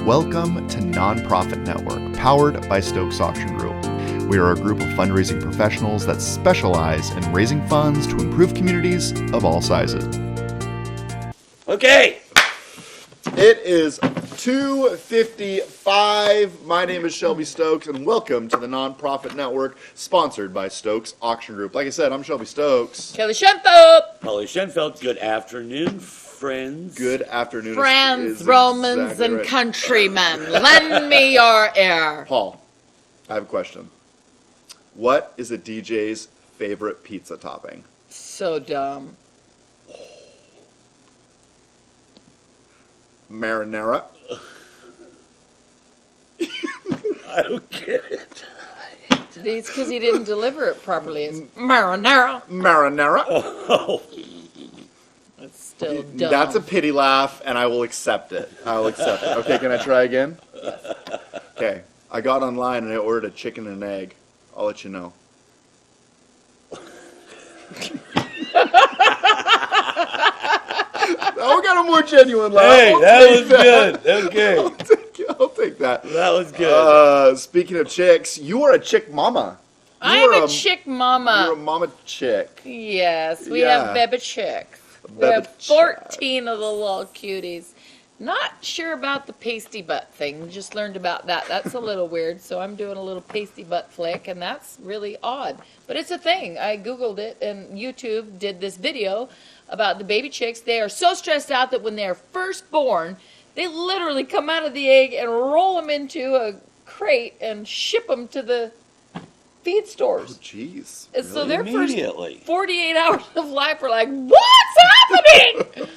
Welcome to Nonprofit Network, powered by Stokes Auction Group. We are a group of fundraising professionals that specialize in raising funds to improve communities of all sizes. Okay. It is 2:55. My name is Shelby Stokes, and welcome to the Nonprofit Network, sponsored by Stokes Auction Group. Like I said, I'm Shelby Stokes. Kelly Schenfeld. Holly Schenfeld, good afternoon, friends. Good afternoon. Friends, is Romans, exactly and right. countrymen, lend me your ear. Paul, I have a question. What is a DJ's favorite pizza topping? So dumb. Marinara. I don't get it. It's because he didn't deliver it properly. It's marinara. Marinara. Oh, It's still dumb. That's a pity laugh, and I will accept it. I will accept it. Okay, can I try again? Okay. I got online and I ordered a chicken and an egg. I'll let you know. Now we got a more genuine laugh. hey, I'll that take was good. Okay. I'll take that. That was good. Speaking of chicks, you are a chick mama. I You are am a chick mama. You're a mama chick. Yes, we Yeah. have baby chicks. We Baby have 14 of the little cuties. Not sure about the pasty butt thing. Just learned about that. That's a little weird. So I'm doing a little pasty butt flick, and that's really odd. But it's a thing. I Googled it, and YouTube did this video about the baby chicks. They are so stressed out that when they're first born, they literally come out of the egg and roll them into a crate and ship them to the feed Oh, stores. jeez. And so their first Immediately. 48 hours of life are like, what's happening?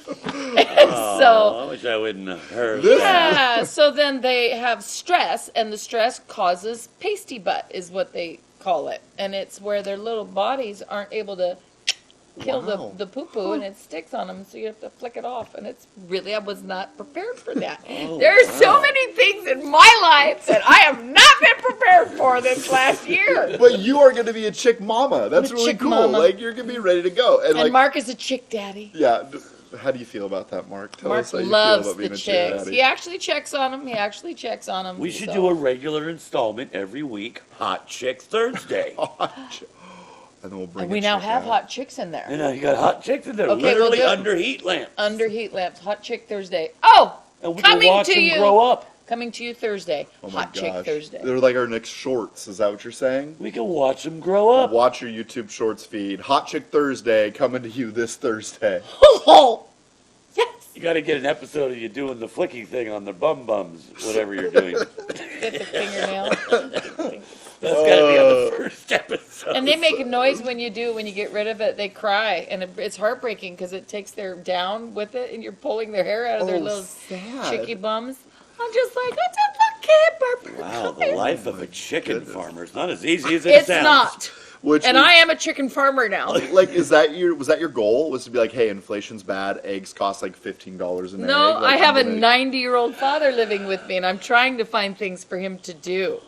And so, I wish I wouldn't have heard This- that. yeah, so then they have stress, and the stress causes pasty butt, is what they call it. And it's where their little bodies aren't able to kill Wow. the poo-poo, and it sticks on them, so you have to flick it off. And it's really, I was not prepared for that. There are so many things in my life that I have not been prepared for this last year. But you are going to be a chick mama. That's I'm a really chick cool. mama. Like, you're going to be ready to go. And, And like, Mark is a chick daddy. yeah. How do you feel about that, Mark? Tell Mark us how you loves feel about being the a chick chicks. daddy. He actually checks on them. We should do a regular installment every week, Hot Chick Thursday. And then we'll bring And a we now chick have out. hot chicks in there. You know, you got hot chicks in there, Okay, we'll literally do it. under heat lamp. Under heat lamps, Hot Chick Thursday. Oh, And we can coming watch to them you. grow up. Coming to you Thursday. Oh my Hot Chick gosh. Thursday. They're like our next shorts. Is that what you're saying? We can watch them grow up. Watch your YouTube Shorts feed. Hot Chick Thursday coming to you this Thursday. Oh, yes. You got to get an episode of you doing the flicky thing on the bums, whatever you're doing. Get the fingernail. That's got to be on the first episode. And they make a noise when you get rid of it. They cry, and it's heartbreaking because it takes their down with it, and you're pulling their hair out of their little sad. chicky bums. I'm just like, I just can't. Wow, the life of a chicken farmer is not as easy as it It's sounds. not. Which And was- I am a chicken farmer now. like, was that your goal? Was to be like, hey, inflation's bad. Eggs cost like $15 an egg. No, Like, I have a I'm gonna- 90-year-old father living with me, and I'm trying to find things for him to do.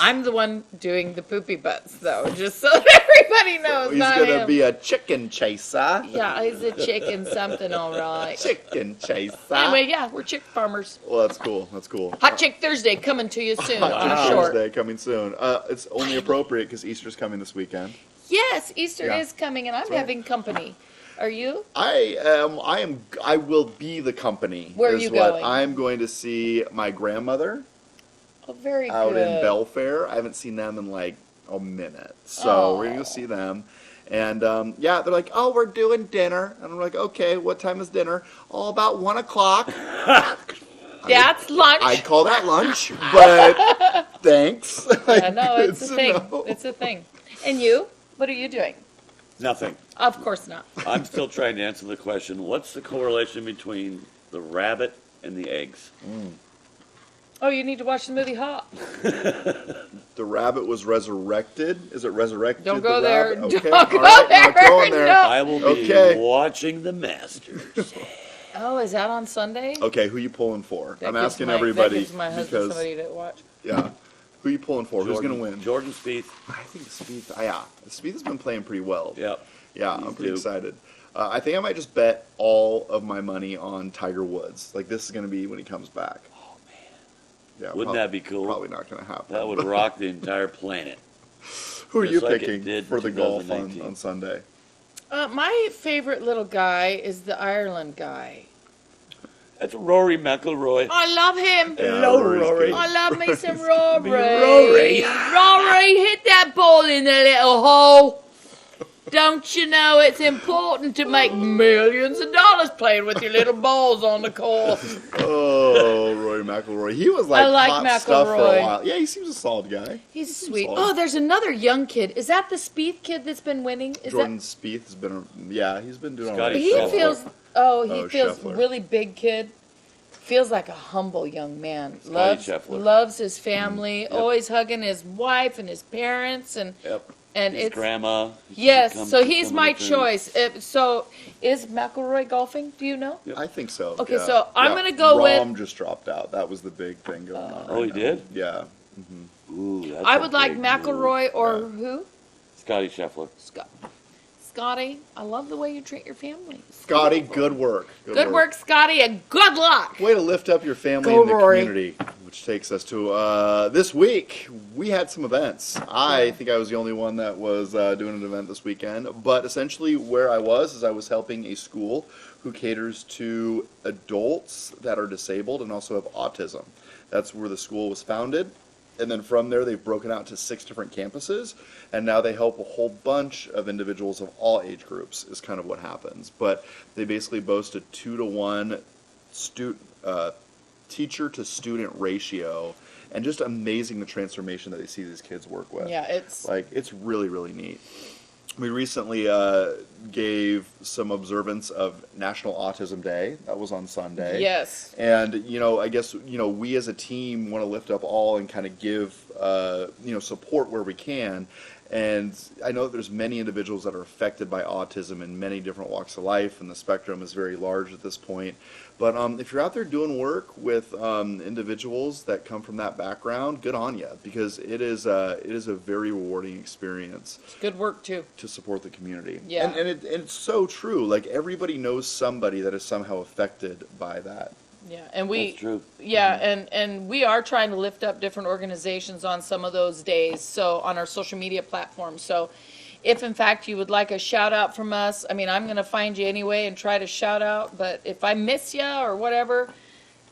I'm the one doing the poopy butts, though, just so everybody knows. He's not gonna him. be a chicken chaser. Yeah, he's a chicken something, all right. Chicken chaser. Anyway, yeah, we're chick farmers. Well, that's cool. That's cool. Hot Chick Thursday coming to you soon Hot on Chick a short. Thursday coming soon. It's only appropriate because Easter's coming this weekend. Yes, Easter Yeah. is coming, and I'm right. having company. Are you? I will be the company. Where are is you what going? I'm going to see my grandmother Oh, very out good. in Belfair. I haven't seen them in like a minute. So we're going to go see them. And yeah, they're like, oh, we're doing dinner. And I'm like, okay, what time is dinner? Oh, about 1 o'clock. That's lunch. I'd call that lunch, but thanks. Yeah, no, it's Good a to thing. know. It's a thing. And you? What are you doing? Nothing. Of course not. I'm still trying to answer the question, what's the correlation between the rabbit and the eggs? Oh, you need to watch the movie Hop. The rabbit was resurrected. Is it resurrected? Don't the go there. rabbit? Okay, Don't go all right, there. not going there. No. I will be Okay. watching The Masters. Oh, is that on Sunday? Okay, who you pulling for? That I'm gives asking my- everybody That gives my husband because somebody to watch. yeah, who you pulling for? Who's Jordan- gonna win? Jordan Spieth. I think Spieth. Yeah, Spieth has been playing pretty well. Yep. Yeah, Me I'm pretty too. excited. I think I might just bet all of my money on Tiger Woods. Like this is gonna be when he comes back. Oh, man. Yeah, Wouldn't that be cool? Probably not going to happen. That would rock the entire planet. Who are Just you like it picking did for the golf on 2019. Sunday? My favorite little guy is the Ireland guy. That's Rory McIlroy. I love him. Yeah, Hello, Rory's Rory. good. I love me some Rory. Rory. Rory, hit that ball in the little hole. Don't you know it's important to make millions of dollars playing with your little balls on the course? Oh, Rory McIlroy. He was like, I like hot stuff for McIlroy. a while. Yeah, he seems a solid guy. He's sweet. solid. Oh, there's another young kid. Is that the Spieth kid that's been winning? Is Jordan Spieth has been, he's been doing all Scotty right. He Scheffler. feels. He feels Scheffler. really big kid. Feels like a humble young man. Scotty Scheffler. Loves his family. Always hugging his wife and his parents and Yep. and His it's grandma. yes. So he's Some my of the food. choice. So is McIlroy golfing? Do you know? I think so. Okay, yeah. so I'm Yeah, gonna go with- Rahm just dropped out. That was the big thing going on. Oh, he now. did? Yeah. Ooh, that's I a would like big McIlroy move. or Yeah. who? Scotty Scheffler. Scotty. I love the way you treat your family. Scotty, good work. Good work, Scotty, and good luck. Way to lift up your family Go, and the Rory. community. Which takes us to this week. We had some events. I think I was the only one that was doing an event this weekend. But essentially, where I was is I was helping a school who caters to adults that are disabled and also have autism. That's where the school was founded. And then from there, they've broken out to 6 different campuses. And now they help a whole bunch of individuals of all age groups, is kind of what happens. But they basically boast a 2-to-1 teacher to student ratio, and just amazing the transformation that they see these kids work with. Yeah, It's really, really neat. We recently gave some observance of National Autism Day. That was on Sunday. yes. And, I guess, we as a team want to lift up all and kind of give, support where we can. And I know that there's many individuals that are affected by autism in many different walks of life, and the spectrum is very large at this point. But if you're out there doing work with individuals that come from that background, good on you, because it is a very rewarding experience It's good work too. to support the community. Yeah. And it's so true. Like, everybody knows somebody that is somehow affected by that. Yeah, and That's true. Yeah, and we are trying to lift up different organizations on some of those days, so on our social media platforms. So if in fact you would like a shout out from us, I mean, I'm going to find you anyway and try to shout out, but if I miss you or whatever,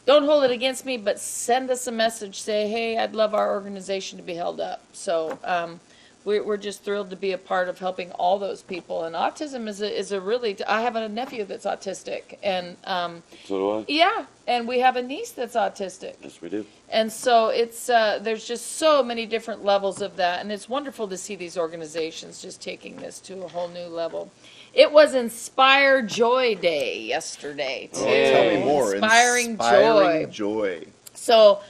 don't hold it against me, but send us a message, say, hey, I'd love our organization to be held up. So we're just thrilled to be a part of helping all those people. And autism is a really, I have a nephew that's autistic, and So do I. yeah, and we have a niece that's autistic. Yes, we do. And so it's there's just so many different levels of that, and it's wonderful to see these organizations just taking this to a whole new level. It was Inspire Joy Day yesterday, too. Oh, tell me more. Inspiring joy. So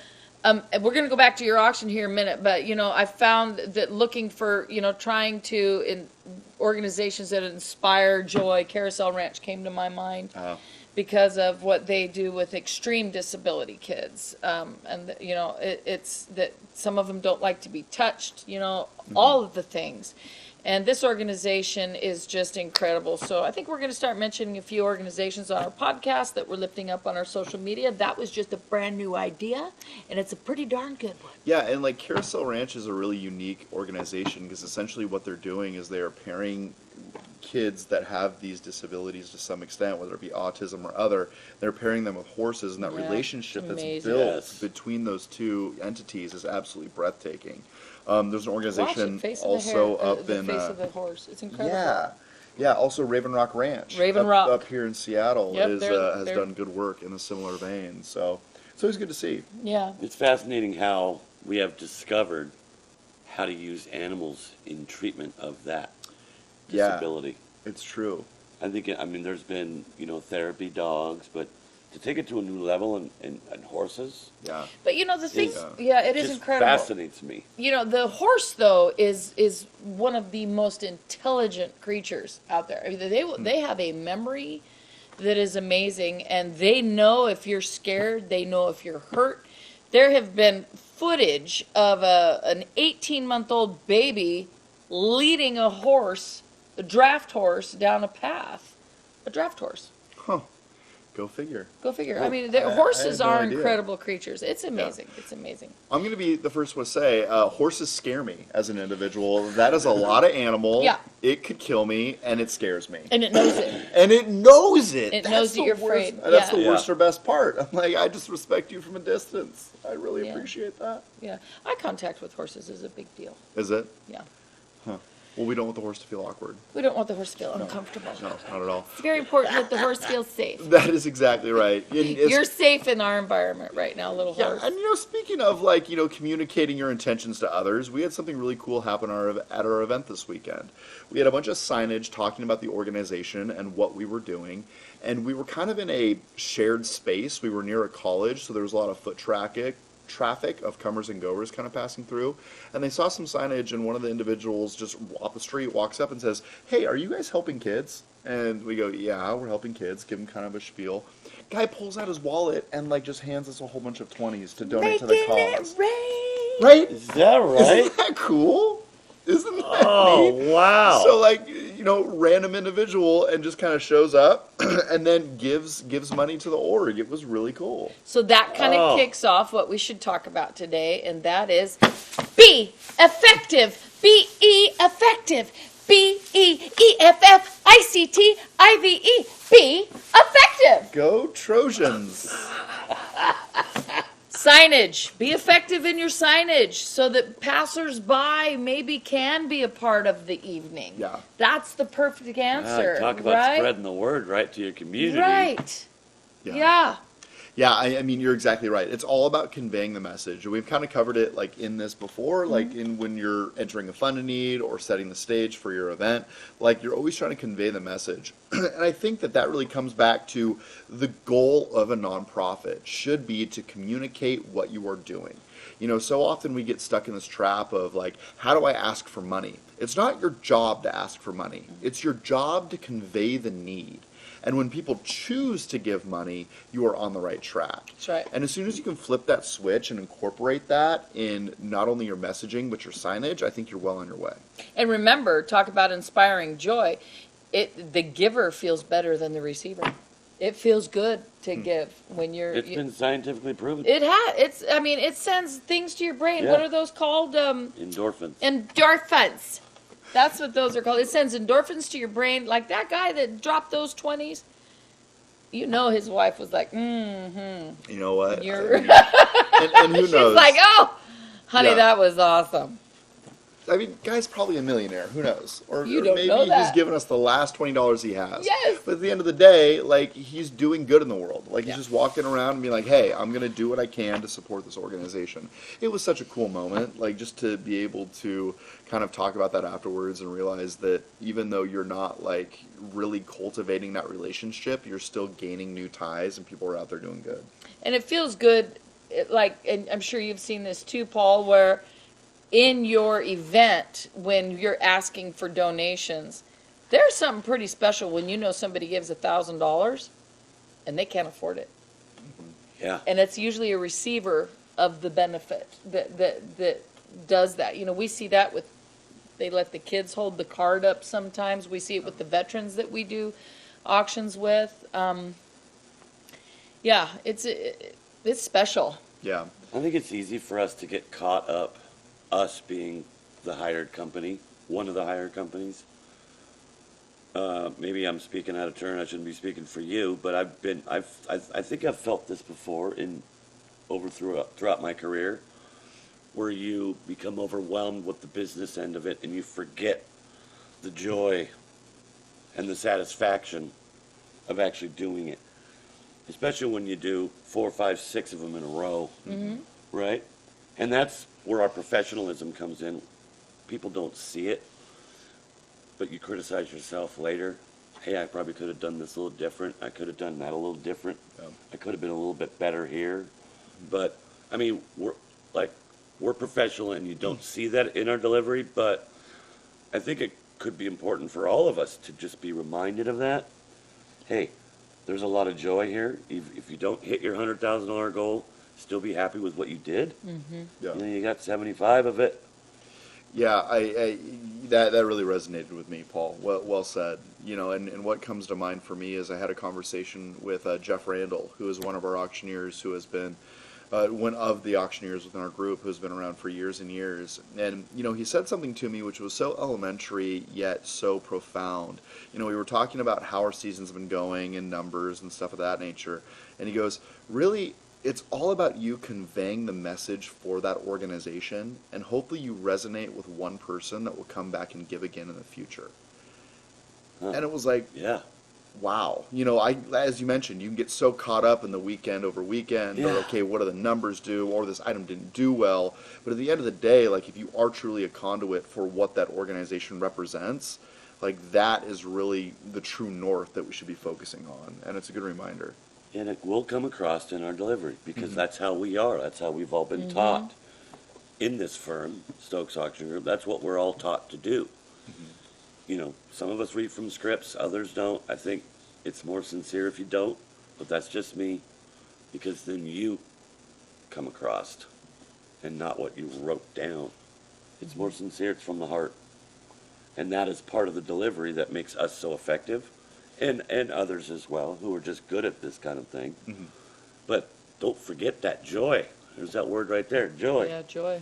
we're going to go back to your auction here in a minute, but, I found that looking for, trying to, in organizations that inspire joy, Carousel Ranch came to my mind. Because of what they do with extreme disability kids. It's that some of them don't like to be touched, all of the things. And this organization is just incredible. So I think we're going to start mentioning a few organizations on our podcast that we're lifting up on our social media. That was just a brand new idea, and it's a pretty darn good one. Yeah, and like Carousel Ranch is a really unique organization, because essentially what they're doing is they are pairing kids that have these disabilities to some extent, whether it be autism or other. They're pairing them with horses, and that Yeah, relationship that's amazing. built Yes. between those two entities is absolutely breathtaking. There's an Watch organization it, face also of the hair, up the in face of the horse. It's incredible. yeah, also Raven Rock Ranch, Raven Rock. up here in Seattle, Yep, has they're- done good work in a similar vein. So it's always good to see. Yeah. It's fascinating how we have discovered how to use animals in treatment of that Yeah. disability. It's true. I think, there's been, therapy dogs, but to take it to a new level and horses, Yeah. But the thing, Yeah. it is just incredible. fascinates me. The horse though is one of the most intelligent creatures out there. I mean, they have a memory that is amazing, and they know if you're scared. They know if you're hurt. There have been footage of an 18-month-old baby leading a horse, a draft horse, down a path. A draft horse. Huh. Go figure. Go figure. I Well, mean, I horses had no are idea. incredible creatures. It's amazing. It's amazing. I'm going to be the first one to say, horses scare me as an individual. That is a lot of animal. Yeah. It could kill me, and it scares me. And it knows it. And it knows it. It That's knows that the you're worst- afraid. That's the Yeah. worst or best part. I'm like, I just respect you from a distance. I really Yeah. appreciate that. Yeah. Eye contact with horses is a big deal. Is it? Yeah. Huh. Well, we don't want the horse to feel awkward. We don't want the horse to feel uncomfortable. No, not at all. It's very important that the horse feels safe. That is exactly right. And it's- You're safe in our environment right now, little Yeah, horse. and speaking of communicating your intentions to others, we had something really cool happen at our event this weekend. We had a bunch of signage talking about the organization and what we were doing, and we were kind of in a shared space. We were near a college, so there was a lot of foot traffic of comers and goers kind of passing through, and they saw some signage, and one of the individuals just off the street walks up and says, "Hey, are you guys helping kids?" And we go, "Yeah, we're helping kids." Give him kind of a spiel. Guy pulls out his wallet and just hands us a whole bunch of 20s to donate to the cause. Right? Is that right? Isn't that cool? Isn't that Oh, neat? wow. So random individual and just kind of shows up and then gives money to the org. It was really cool. So that kind of Oh. kicks off what we should talk about today, and that is be effective. B-E effective. B-E-E-F-F-I-C-T-I-V-E. Be effective. Go Trojans. Signage. Be effective in your signage so that passers-by maybe can be a part of the evening. Yeah. That's the perfect answer. Talk about right? spreading the word right to your community. Right. Yeah. Yeah, I mean, you're exactly right. It's all about conveying the message. We've kind of covered it in this before, in when you're entering a fund in need or setting the stage for your event. You're always trying to convey the message. And I think that really comes back to the goal of a nonprofit should be to communicate what you are doing. So often we get stuck in this trap of how do I ask for money? It's not your job to ask for money. It's your job to convey the need. And when people choose to give money, you are on the right track. That's right. And as soon as you can flip that switch and incorporate that in not only your messaging, but your signage, I think you're well on your way. And remember, talk about inspiring joy. The giver feels better than the receiver. It feels good to give when you're. It's been scientifically proven. It sends things to your brain. Yeah. What are those called? Endorphins. Endorphins. That's what those are called. It sends endorphins to your brain. Like that guy that dropped those 20s. His wife was like, mm-hmm. You know what? You're. And who knows? She's like, oh, honey, Yeah. that was awesome. I mean, guy's probably a millionaire. Who knows? Or You don't maybe know he's that. giving us the last $20 he has. Yes. But at the end of the day, he's doing good in the world. He's Yeah. just walking around and being like, hey, I'm going to do what I can to support this organization. It was such a cool moment, just to be able to kind of talk about that afterwards and realize that even though you're not, really cultivating that relationship, you're still gaining new ties and people are out there doing good. And it feels good, and I'm sure you've seen this too, Paul, where in your event, when you're asking for donations, there's something pretty special when somebody gives $1,000 and they can't afford it. Yeah. And it's usually a receiver of the benefit that does that. We see that they let the kids hold the card up sometimes. We see it with the veterans that we do auctions with. It's special. Yeah. I think it's easy for us to get caught up, us being the hired company, one of the hired companies. Maybe I'm speaking out of turn. I shouldn't be speaking for you, but I think I've felt this before throughout my career, where you become overwhelmed with the business end of it and you forget the joy and the satisfaction of actually doing it. Especially when you do 4, 5, 6 of them in a row, right? And that's where our professionalism comes in. People don't see it, but you criticize yourself later. Hey, I probably could have done this a little different. I could have done that a little different. Yeah. I could have been a little bit better here. But, I mean, we're professional and you don't see that in our delivery, but I think it could be important for all of us to just be reminded of that. Hey, there's a lot of joy here. If you don't hit your $100,000 goal, still be happy with what you did. Mm-hmm. Yeah. You got 75 of it. Yeah, that really resonated with me, Paul. Well said. And what comes to mind for me is I had a conversation with Jeff Randall, who is one of our auctioneers, who has been one of the auctioneers within our group, who's been around for years and years. And he said something to me which was so elementary yet so profound. We were talking about how our season's been going and numbers and stuff of that nature, and he goes, really, it's all about you conveying the message for that organization, and hopefully you resonate with one person that will come back and give again in the future. Huh. And it was like, Yeah. wow. As you mentioned, you can get so caught up in the weekend over weekend, or okay, what do the numbers do, or this item didn't do well. But at the end of the day, like, if you are truly a conduit for what that organization represents, like, that is really the true north that we should be focusing on. And it's a good reminder. And it will come across in our delivery, because that's how we are. That's how we've all been taught in this firm, Stokes Auction Group. That's what we're all taught to do. Some of us read from scripts, others don't. I think it's more sincere if you don't, but that's just me, because then you come across and not what you wrote down. It's more sincere, it's from the heart. And that is part of the delivery that makes us so effective. And others as well, who are just good at this kind of thing. Mm-hmm. But don't forget that joy. There's that word right there, joy. Yeah, joy.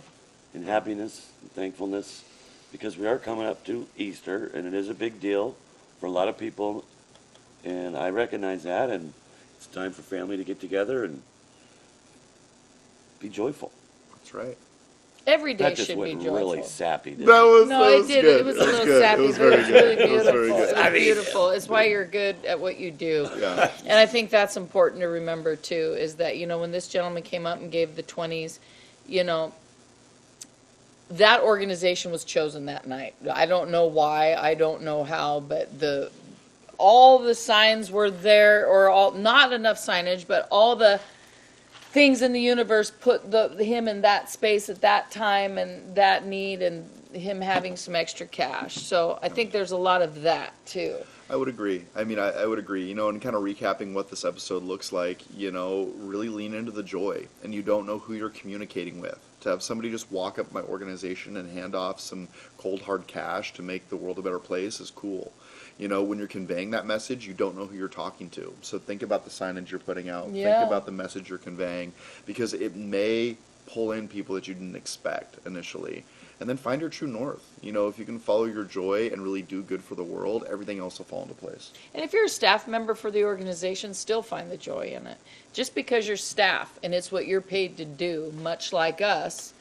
And happiness and thankfulness, because we are coming up to Easter, and it is a big deal for a lot of people, and I recognize that, and it's time for family to get together and be joyful. That's right. Every day That just should be went joyful. really sappy. Didn't That was No, that it was did. good. It was a little good. sappy, It was but very it was good. really It was very beautiful. good. It was beautiful. It's why you're good at what you do. Yeah. And I think that's important to remember, too, is that, when this gentleman came up and gave the 20s, that organization was chosen that night. I don't know why, I don't know how, but all the signs were there, or not enough signage, but all the things in the universe put him in that space at that time and that need, and him having some extra cash. So I think there's a lot of that too. I would agree. I mean, I would agree. And kind of recapping what this episode looks like, really lean into the joy, and you don't know who you're communicating with. To have somebody just walk up my organization and hand off some cold hard cash to make the world a better place is cool. When you're conveying that message, you don't know who you're talking to. So think about the signage you're putting out. Yeah. Think about the message you're conveying, because it may pull in people that you didn't expect initially. And then find your true north. If you can follow your joy and really do good for the world, everything else will fall into place. And if you're a staff member for the organization, still find the joy in it. Just because you're staff and it's what you're paid to do, much like us,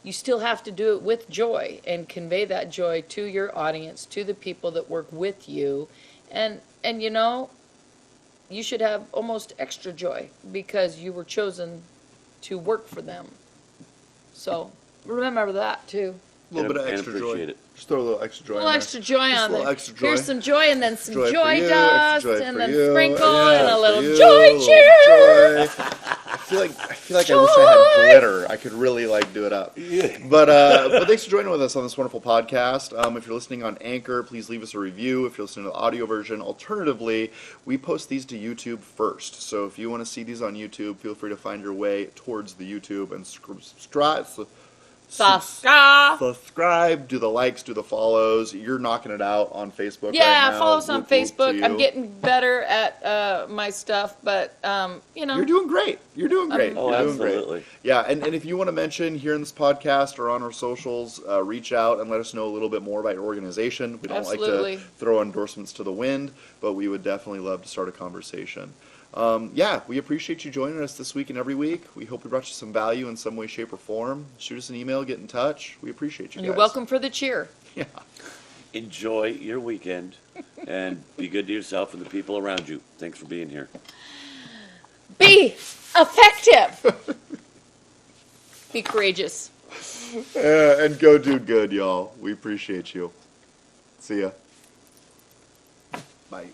you still have to do it with joy and convey that joy to your audience, to the people that work with you. And you should have almost extra joy because you were chosen to work for them. So remember that too. A little bit of And extra appreciate joy. it. Just throw a little extra joy A in little there. extra joy Just on a little there. extra joy. Here's some joy, and then some Joy for joy you, dust, extra joy and for then you, sprinkle, yeah, and a for little you, joy a little cheer. joy. I feel like I wish I had glitter. I could really do it up. But thanks for joining with us on this wonderful podcast. If you're listening on Anchor, please leave us a review. If you're listening to the audio version, alternatively, we post these to YouTube first. So if you want to see these on YouTube, feel free to find your way towards the YouTube and subscribe. Subscribe, do the likes, do the follows. You're knocking it out on Facebook right now. Follow us on Whoop, whoop to Facebook. you. I'm getting better at my stuff, but You're doing great. You're doing great. Oh, You're doing great. absolutely. Yeah, and if you want to mention here in this podcast or on our socials, reach out and let us know a little bit more about your organization. We don't Absolutely. like to throw endorsements to the wind, but we would definitely love to start a conversation. We appreciate you joining us this week and every week. We hope we brought you some value in some way, shape, or form. Shoot us an email, get in touch. We appreciate you and guys. you're welcome for the cheer. Yeah. Enjoy your weekend and be good to yourself and the people around you. Thanks for being here. Be effective. Be courageous. And go do good, y'all. We appreciate you. See ya. Bye.